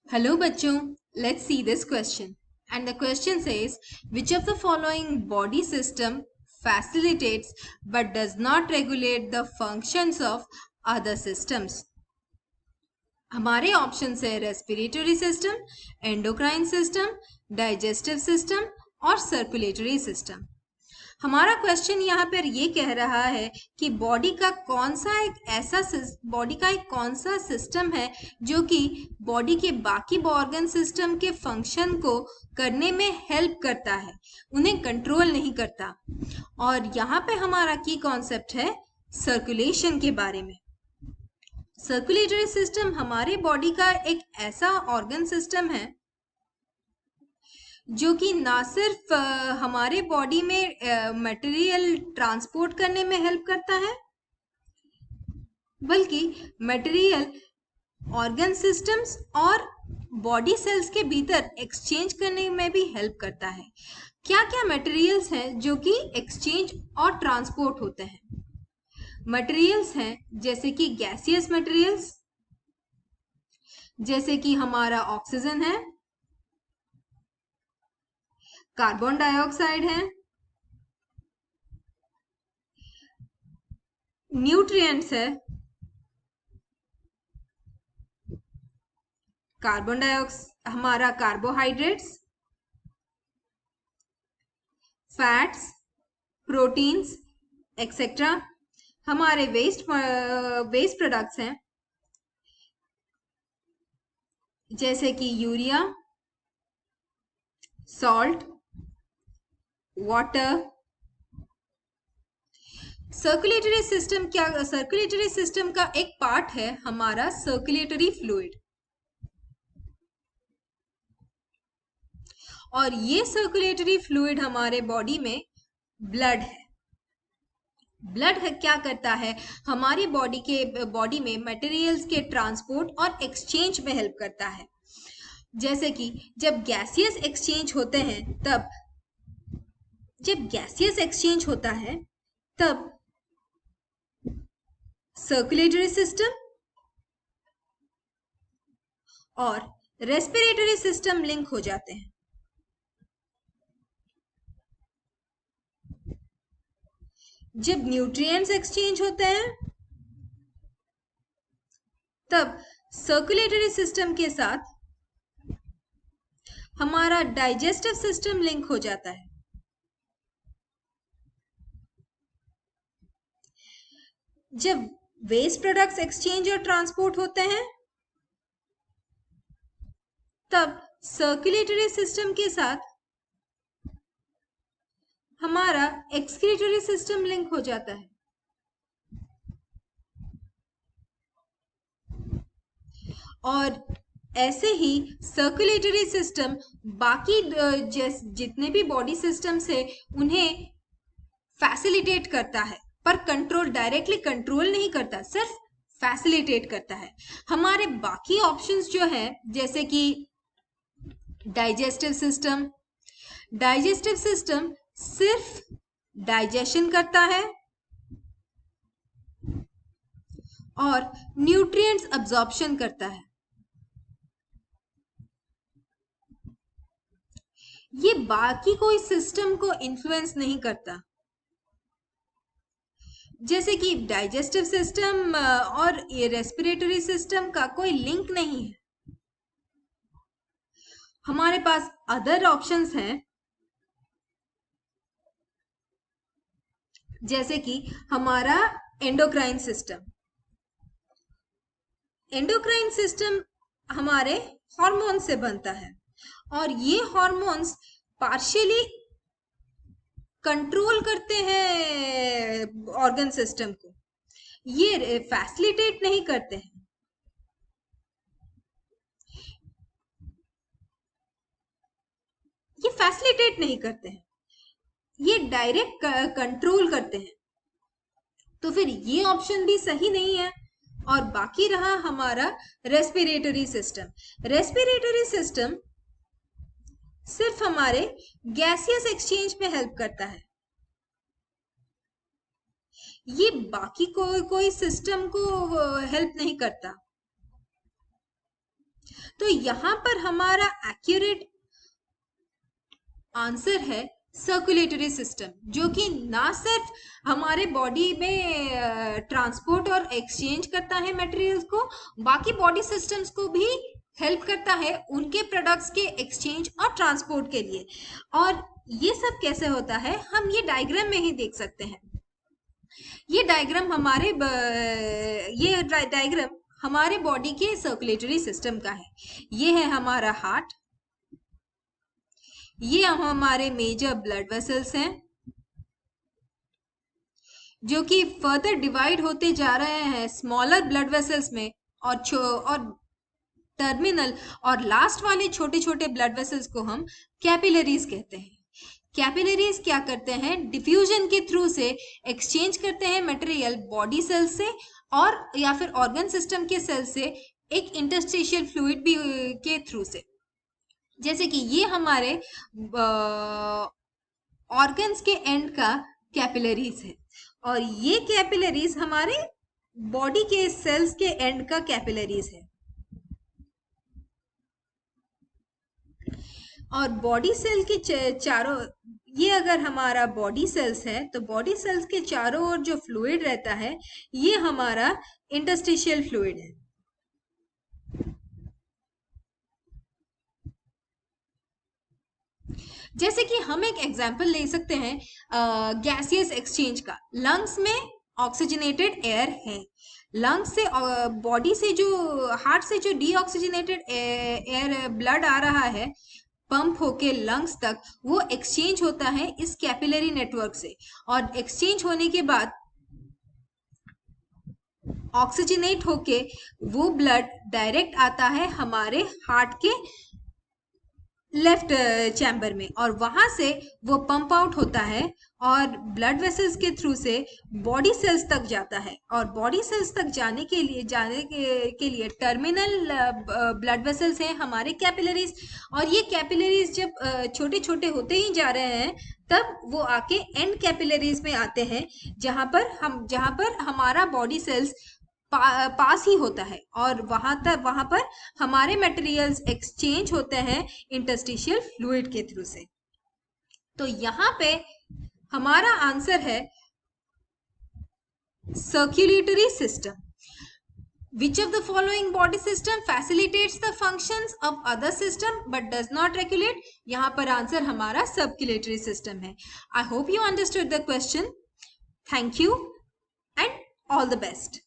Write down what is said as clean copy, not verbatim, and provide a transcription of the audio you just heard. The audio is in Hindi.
Hello bachcho, let's see this question. And the question says, which of the following body system facilitates but does not regulate the functions of other systems? हमारे ऑप्शन है respiratory system, endocrine system, digestive system और सर्कुलेटरी सिस्टम। हमारा क्वेश्चन यहाँ पर ये कह रहा है कि बॉडी का कौन सा सिस्टम है जो कि बॉडी के बाकी ऑर्गन सिस्टम के फंक्शन को करने में हेल्प करता है, उन्हें कंट्रोल नहीं करता। और यहाँ पे हमारा की कॉन्सेप्ट है सर्कुलेशन के बारे में। सर्कुलेटरी सिस्टम हमारे बॉडी का एक ऐसा ऑर्गन सिस्टम है जो कि ना सिर्फ हमारे बॉडी में मटेरियल ट्रांसपोर्ट करने में हेल्प करता है, बल्कि मटेरियल ऑर्गन सिस्टम्स और बॉडी सेल्स के भीतर एक्सचेंज करने में भी हेल्प करता है। क्या क्या मटेरियल्स हैं जो कि एक्सचेंज और ट्रांसपोर्ट होते हैं? मटेरियल्स हैं जैसे कि गैसियस मटेरियल्स, जैसे कि हमारा ऑक्सीजन है, कार्बन डाइऑक्साइड है, न्यूट्रिएंट्स है, कार्बन डाइऑक्साइड हमारा कार्बोहाइड्रेट्स, फैट्स, प्रोटीन्स एक्सेट्रा हमारे वेस्ट प्रोडक्ट्स हैं, जैसे कि urea, salt, water. Circulatory system का एक पार्ट है हमारा सर्कुलेटरी फ्लूइड, और ये सर्कुलेटरी फ्लूइड हमारे बॉडी में ब्लड है। ब्लड क्या करता है? हमारी बॉडी में मटेरियल्स के ट्रांसपोर्ट और एक्सचेंज में हेल्प करता है। जैसे कि जब गैसियस एक्सचेंज होता है तब सर्कुलेटरी सिस्टम और रेस्पिरेटरी सिस्टम लिंक हो जाते हैं। जब न्यूट्रिएंट्स एक्सचेंज होते हैं तब सर्कुलेटरी सिस्टम के साथ हमारा डाइजेस्टिव सिस्टम लिंक हो जाता है। जब वेस्ट प्रोडक्ट्स एक्सचेंज और ट्रांसपोर्ट होते हैं तब सर्कुलेटरी सिस्टम के साथ हमारा एक्सक्रीटरी सिस्टम लिंक हो जाता है। और ऐसे ही सर्कुलेटरी सिस्टम बाकी जितने भी बॉडी सिस्टम्स है उन्हें फैसिलिटेट करता है, पर डायरेक्टली कंट्रोल नहीं करता, सिर्फ फैसिलिटेट करता है। हमारे बाकी ऑप्शंस जो है जैसे कि डाइजेस्टिव सिस्टम सिर्फ डाइजेशन करता है और न्यूट्रिएंट्स अब्जॉर्प्शन करता है। ये बाकी कोई सिस्टम को इन्फ्लुएंस नहीं करता। जैसे कि डाइजेस्टिव सिस्टम और रेस्पिरेटरी सिस्टम का कोई लिंक नहीं है। हमारे पास अदर ऑप्शंस हैं, जैसे कि हमारा एंडोक्राइन सिस्टम हमारे हार्मोन से बनता है और ये हार्मोन्स पार्शियली कंट्रोल करते हैं ऑर्गन सिस्टम को, ये फैसिलिटेट नहीं करते हैं। ये फैसिलिटेट नहीं करते हैं, ये डायरेक्ट कंट्रोल करते हैं। तो फिर ये ऑप्शन भी सही नहीं है। और बाकी रहा हमारा रेस्पिरेटरी सिस्टम सिर्फ हमारे गैसियस एक्सचेंज में हेल्प करता है। ये बाकी कोई सिस्टम को हेल्प नहीं करता। तो यहाँ पर हमारा एक्यूरेट आंसर है सर्कुलेटरी सिस्टम, जो कि ना सिर्फ हमारे बॉडी में ट्रांसपोर्ट और एक्सचेंज करता है मटेरियल्स को, बाकी बॉडी सिस्टम्स को भी हेल्प करता है उनके प्रोडक्ट्स के एक्सचेंज और ट्रांसपोर्ट के लिए। और ये सब कैसे होता है हम ये डायग्राम में ही देख सकते हैं। ये डायग्राम हमारे बॉडी के सर्कुलेटरी सिस्टम का है। ये है हमारा हार्ट, ये हमारे मेजर ब्लड वेसल्स हैं जो कि फर्दर डिवाइड होते जा रहे हैं स्मॉलर ब्लड वेसल्स में, और टर्मिनल और लास्ट वाले छोटे छोटे ब्लड वेसल्स को हम कैपिलरीज कहते हैं। कैपिलरीज क्या करते हैं, डिफ्यूजन के थ्रू से एक्सचेंज करते हैं मटेरियल बॉडी सेल से और या फिर ऑर्गन सिस्टम के सेल से एक इंटरस्टिशियल फ्लूइड भी के थ्रू से। जैसे कि ये हमारे ऑर्गन्स के एंड का कैपिलरीज है और ये कैपिलरीज हमारे बॉडी के सेल्स के एंड का कैपिलरीज है। और बॉडी सेल के चारों, ये अगर हमारा बॉडी सेल्स है तो बॉडी सेल्स के चारों ओर जो फ्लूइड रहता है ये हमारा इंटरस्टिशियल फ्लूइड है। जैसे कि हम एक एग्जांपल ले सकते हैं गैसियस एक्सचेंज का। लंग्स में ऑक्सीजनेटेड एयर है, लंग्स से बॉडी से जो हार्ट से जो डीऑक्सीजनेटेड एयर ब्लड आ रहा है पंप होके लंग्स तक, वो एक्सचेंज होता है इस कैपिलरी नेटवर्क से और एक्सचेंज होने के बाद ऑक्सीजनेट होके वो ब्लड डायरेक्ट आता है हमारे हार्ट के लेफ्ट चैम्बर में और वहां से वो पंप आउट होता है और ब्लड वेसल्स के थ्रू से बॉडी सेल्स तक जाता है। और बॉडी सेल्स तक जाने के लिए टर्मिनल ब्लड वेसल्स हैं हमारे कैपिलरीज। और ये कैपिलरीज जब छोटे छोटे होते ही जा रहे हैं तब वो आके एंड कैपिलरीज में आते हैं जहां पर हमारा बॉडी सेल्स पास ही होता है और वहां पर हमारे मटेरियल्स एक्सचेंज होते हैं इंटरस्टिशियल फ्लूइड के थ्रू से। तो यहाँ पे हमारा आंसर है circulatory system. Which of the following body system facilitates the functions of other system but does not regulate? यहाँ पर आंसर हमारा circulatory system है। I hope you understood the question. Thank you and all the best.